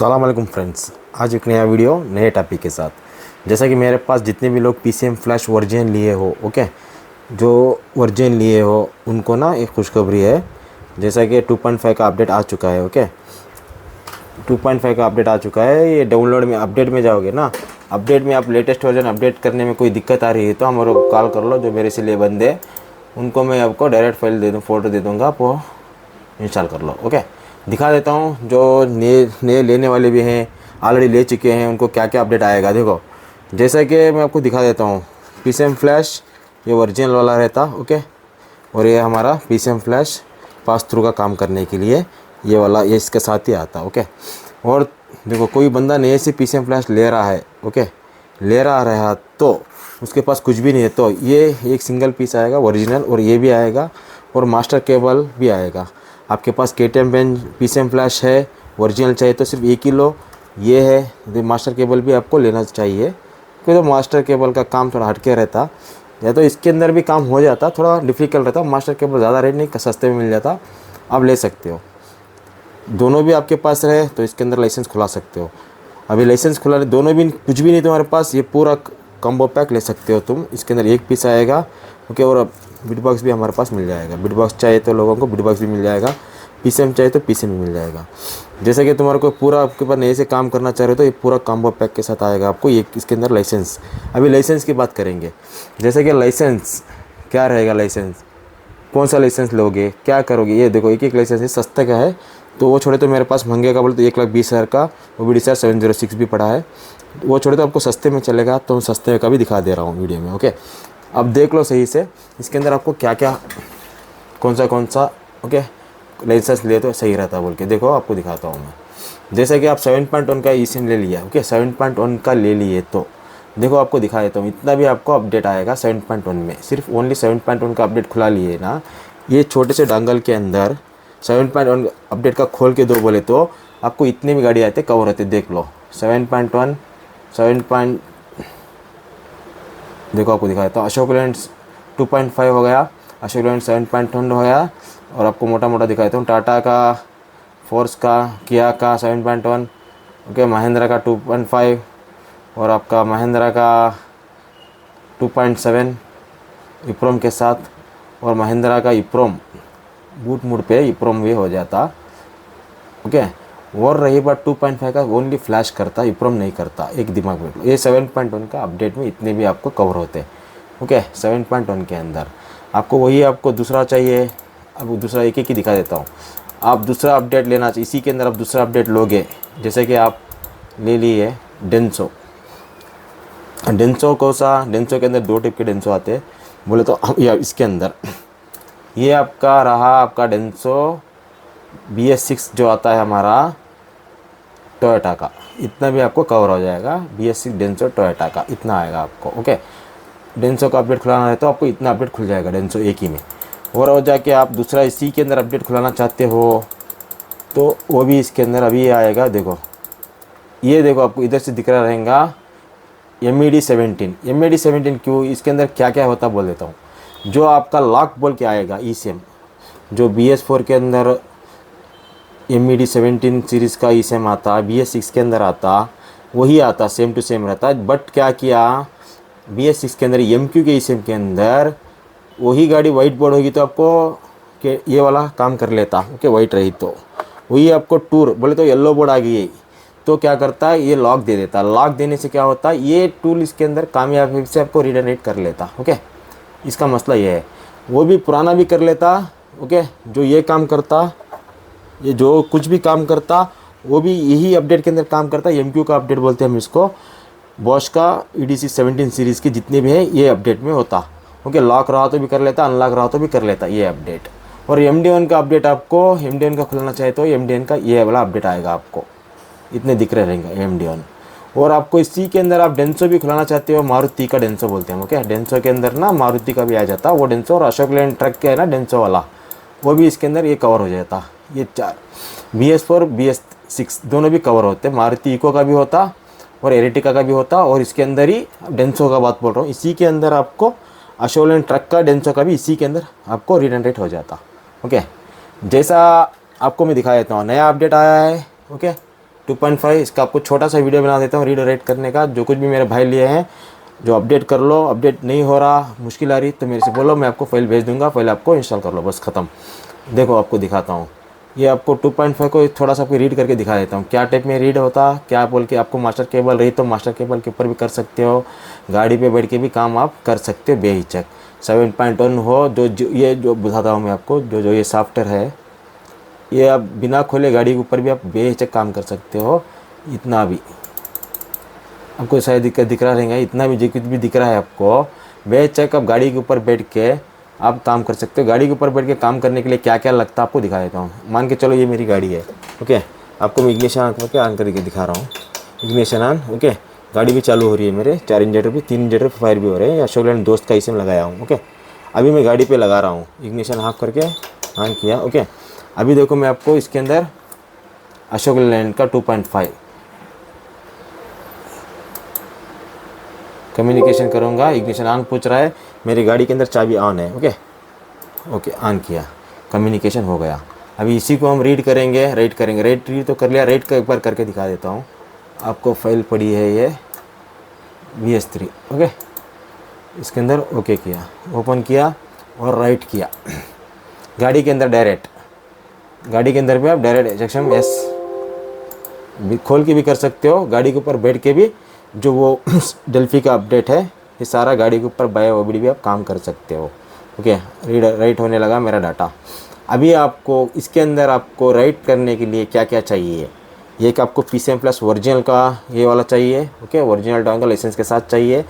अस्सलाम वालेकुम फ्रेंड्स, आज एक नया वीडियो नए टॉपिक के साथ। जैसा कि मेरे पास जितने भी लोग PCM फ्लैश वर्जन लिए हो, ओके, जो वर्जन लिए हो उनको ना एक खुशखबरी है। जैसा कि 2.5 का अपडेट आ चुका है, ओके, 2.5 का अपडेट आ चुका है। ये डाउनलोड में अपडेट में जाओगे ना, अपडेट में आप लेटेस्ट वर्जन अपडेट करने में कोई दिक्कत आ रही है तो हमारे को कॉल कर लो। जो मेरे से लिए बंदे उनको मैं आपको डायरेक्ट फाइल दे दूँ, फ़ोटो दे दूँगा, आप वो इंस्टॉल कर लो। ओके, दिखा देता हूँ। जो नए लेने वाले भी हैं, ऑलरेडी ले चुके हैं, उनको क्या क्या अपडेट आएगा देखो। जैसा कि मैं आपको दिखा देता हूँ, PCM फ्लैश ये ओरिजिनल वाला रहता, ओके, और ये हमारा PCM फ्लैश पास थ्रू का काम करने के लिए ये वाला ये इसके साथ ही आता, ओके। और देखो, कोई बंदा नए से PCM फ्लैश ले रहा है, ओके, ले रहा तो उसके पास कुछ भी नहीं है तो ये एक सिंगल पीस आएगा ओरिजिनल, और ये भी आएगा, और मास्टर केबल भी आएगा। आपके पास KTM पेन PCM फ्लैश है, ओरिजिनल चाहिए तो सिर्फ एक ही लो। ये है, तो मास्टर केबल भी आपको लेना चाहिए, क्योंकि तो मास्टर केबल का काम थोड़ा हटके रहता, या तो इसके अंदर भी काम हो जाता, थोड़ा डिफ़िकल्ट रहता। मास्टर केबल ज़्यादा रेट नहीं, सस्ते में मिल जाता, आप ले सकते हो। दोनों भी आपके पास रहे तो इसके अंदर लाइसेंस खुला सकते हो। अभी लाइसेंस खुला दोनों भी कुछ भी नहीं तुम्हारे पास, ये पूरा कॉम्बो पैक ले सकते हो तुम। इसके अंदर एक पीस आएगा, ओके, और बिट बॉक्स भी हमारे पास मिल जाएगा। बिट बॉक्स चाहिए तो लोगों को बिट बॉक्स भी मिल जाएगा, PCM चाहिए तो PCM भी मिल जाएगा। जैसे कि तुम्हारे को पूरा आपके पास नए से काम करना चाह रहे हो तो ये पूरा कॉम्बो पैक के साथ आएगा आपको। ये इसके अंदर लाइसेंस, अभी लाइसेंस की बात करेंगे। जैसे कि लाइसेंस क्या रहेगा, लाइसेंस कौन सा लाइसेंस लोगे, क्या करोगे, ये देखो एक एक लाइसेंस है। सस्ते का है तो वो छोड़े तो मेरे पास महंगे का बोले तो 1,20,000 का वो भी DCR 706 भी पड़ा है। वो छोड़े तो आपको सस्ते में चलेगा, तो मैं सस्ते का भी दिखा दे रहा हूँ वीडियो में, ओके। अब देख लो सही से इसके अंदर आपको क्या क्या कौन सा, ओके, लाइसेंस ले तो सही रहता बोल के देखो, आपको दिखाता हूँ मैं। जैसे कि आप 7.1 का eSIM ले लिया, ओके, 7.1 का ले लिए तो देखो आपको दिखा देता हूँ। इतना भी आपको अपडेट आएगा 7.1 में, सिर्फ ओनली 7.1 का अपडेट खुला लिए ना, ये छोटे से डंगल के अंदर 7.1 अपडेट का खोल के दो बोले तो आपको इतने भी गाड़ी आते कवर होते। देख लो 7.1 देखो आपको दिखा देता हूँ। अशोक लैंड 2.5 हो गया, अशोक लैंड 7.1 हो गया, और आपको मोटा मोटा दिखा देता हूँ। टाटा का, फोर्स का, किया का 7.1, ओके, महिंद्रा का 2.5, और आपका महिंद्रा का 2.7 इप्रोम के साथ, और महिंद्रा का इप्रोम बूट मूड पे इप्रोम भी हो जाता, ओके। और रही बात 2.5 का, ओनली फ्लैश करता, इप्रोम नहीं करता, एक दिमाग में। ये 7.1 का अपडेट में इतने भी आपको कवर होते, ओके। 7.1 के अंदर आपको वही, आपको दूसरा चाहिए। अब दूसरा एक एक ही दिखा देता हूँ। आप दूसरा अपडेट लेना चाहिए, इसी के अंदर आप दूसरा अपडेट लोगे। जैसे कि आप ले लिए डेंसो कौन सा, डेंसो के अंदर 2 टाइप के डेंसो आते हैं बोले तो, या इसके अंदर ये आपका रहा, आपका डेंसो BS6 जो आता है हमारा टोयोटा का, इतना भी आपको कवर हो जाएगा। BS6 डेंसो टोयोटा का इतना आएगा आपको, ओके। डेंसो का अपडेट खुलाना है तो आपको इतना अपडेट खुल जाएगा डेंसो एक ही में। और जाके आप दूसरा इसी के अंदर अपडेट खुलाना चाहते हो तो वो भी इसके अंदर अभी आएगा। देखो ये देखो, आपको इधर से दिख रहा रहेगा MED 17 क्यों, इसके अंदर क्या क्या होता बोल देता हूँ। जो आपका लॉक बोल के आएगा eSIM, जो BS4 के अंदर MED 17 सीरीज़ का eSIM आता, BS6 के अंदर आता, वही आता, सेम टू सेम रहता। बट क्या किया, BS6 के अंदर MQ के eSIM के अंदर वही गाड़ी वाइट बोर्ड होगी तो आपको ये वाला काम कर लेता, ओके, वाइट रही तो। वही आपको टूर बोले तो येलो बोर्ड आ गई तो क्या करता है, ये लॉक दे देता। लॉक देने से क्या होता है, ये टूल इसके अंदर कामयाबी से आपको रीजनरेट कर लेता, ओके। इसका मसला ये है, वो भी पुराना भी कर लेता, ओके। जो ये काम करता, ये जो कुछ भी काम करता वो भी यही अपडेट के अंदर काम करता। MQ का अपडेट बोलते हैं हम इसको। बॉश का EDC 17 सीरीज़ के जितने भी है ये अपडेट में होता, ओके। लॉक रहा तो भी कर लेता, अनलॉक रहा तो भी कर लेता ये अपडेट। और MD1 का अपडेट, आपको MD1 का खुलना चाहे तो MD1 का ये वाला अपडेट आएगा आपको, इतने दिख रहे रहेंगे MD1। और आपको इसी के अंदर आप डेंसो भी खुलाना चाहते हो, मारुति का डेंसो बोलते हैं, ओके। डेंसो के अंदर ना मारुति का भी आ जाता वो डेंसो, और अशोक लैंड ट्रक के है ना डेंसो वाला, वो भी इसके अंदर ये कवर हो जाता। ये 4 BS4 BS6 दोनों भी कवर होते। मारुति इको का भी होता और एरिटिका का भी होता, और इसके अंदर ही डेंसो का बात बोल रहा हूँ, इसी के अंदर आपको अशोक लैंड ट्रक का डेंसो का भी इसी के अंदर आपको रीजनरेट हो जाता, ओके। जैसा आपको मैं दिखा देता हूँ, नया अपडेट आया है, ओके। 2.5 इसका आपको छोटा सा वीडियो बना देता हूँ रीड राइट करने का। जो कुछ भी मेरे भाई लिए हैं जो अपडेट कर लो, अपडेट नहीं हो रहा, मुश्किल आ रही तो मेरे से बोलो, मैं आपको फाइल भेज दूंगा, फाइल आपको इंस्टॉल कर लो, बस ख़त्म। देखो आपको दिखाता हूँ, ये आपको 2.5 को थोड़ा सा आपको रीड करके दिखा देता हूँ क्या टाइप में रीड होता, क्या बोल के। आपको मास्टर केबल रही तो मास्टर केबल के ऊपर भी कर सकते हो, गाड़ी पे बैठ के भी काम आप कर सकते हो बेहिचक। 7.1 हो ये जो बताता हूँ मैं आपको, जो ये सॉफ्टवेयर है, ये आप बिना खोले गाड़ी के ऊपर भी आप बेहिचक काम कर सकते हो। इतना भी आपको शायद दिख रहा रहेगा, इतना भी जो कुछ भी दिख रहा है आपको, बेहिचक आप गाड़ी के ऊपर बैठ के आप काम कर सकते हो। गाड़ी के ऊपर बैठ के काम करने के लिए क्या क्या लगता है आपको दिखा देता हूँ। मान के चलो ये मेरी गाड़ी है, ओके, आपको मैं इग्निशन ऑन करके दिखा रहा हूँ। इग्निशन ऑन, ओके, गाड़ी भी चालू हो रही है मेरे, 4 इंडिकेटर भी, 3 इंडिकेटर फायर भी हो रहे हैं। अशोक लैंड दोस्त का इसे में लगाया हूँ, ओके। अभी मैं गाड़ी पे लगा रहा हूँ, इग्निशन ऑफ करके ऑन किया, ओके। अभी देखो मैं आपको इसके अंदर अशोक लैंड का 2.5 कम्युनिकेशन करूँगा। इग्निशन ऑन पूछ रहा है, मेरी गाड़ी के अंदर चाबी ऑन है, ओके ओके, ऑन किया, कम्युनिकेशन हो गया। अभी इसी को हम रीड करेंगे, राइट करेंगे। रीड तो कर लिया, राइट का एक बार करके दिखा देता हूँ आपको। फाइल पड़ी है ये VS3, ओके, इसके अंदर ओके किया, ओपन किया और राइट किया। गाड़ी के अंदर डायरेक्ट, गाड़ी के अंदर भी आप डायरेक्ट सेक्शन एस खोल के भी कर सकते हो, गाड़ी के ऊपर बैठ के भी। जो वो डेल्फी का अपडेट है, ये सारा गाड़ी के ऊपर बाय ओबीडी भी आप काम कर सकते हो, ओके। रीड राइट होने लगा मेरा डाटा। अभी आपको इसके अंदर आपको राइट करने के लिए क्या क्या चाहिए, एक आपको PCM+ ओरिजिनल का ये वाला चाहिए, ओके, ओरिजिनल डोंगल लाइसेंस के साथ चाहिए।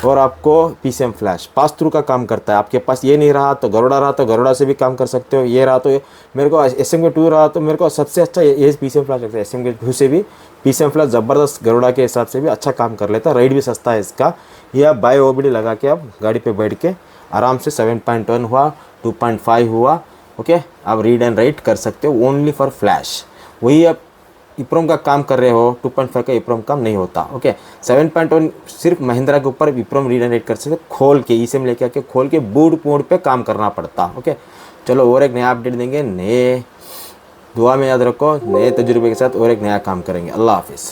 और आपको PCM+ पास थ्रू का काम करता है। आपके पास ये नहीं रहा तो गरुड़ा रहा तो गरुड़ा से भी काम कर सकते हो, ये रहा तो मेरे को SMK2 रहा तो मेरे को सबसे अच्छा ये PCM+ लगता है। SMK2 से भी PCM+ ज़बरदस्त गरुड़ा के हिसाब से भी अच्छा काम कर लेता है, राइड भी सस्ता है इसका। ये आप बाय ओबीडी लगा के आप गाड़ी पे बैठ के आराम से 7.1 हुआ, 2.5 हुआ, ओके, आप रीड एंड राइट कर सकते हो ओनली फॉर फ्लैश। वही आप इप्रोम का काम कर रहे हो, 2.5 का इप्रोम काम नहीं होता, ओके। 7.1 सिर्फ महिंद्रा के ऊपर इप्रोम रीड एंड राइट कर सकते, खोल के इसे में लेके आके खोल के बूट मोड पे काम करना पड़ता, ओके। चलो और एक नया अपडेट देंगे, नए दुआ में याद रखो, नए तजुर्बे के साथ और एक नया काम करेंगे। अल्लाह हाफिज़।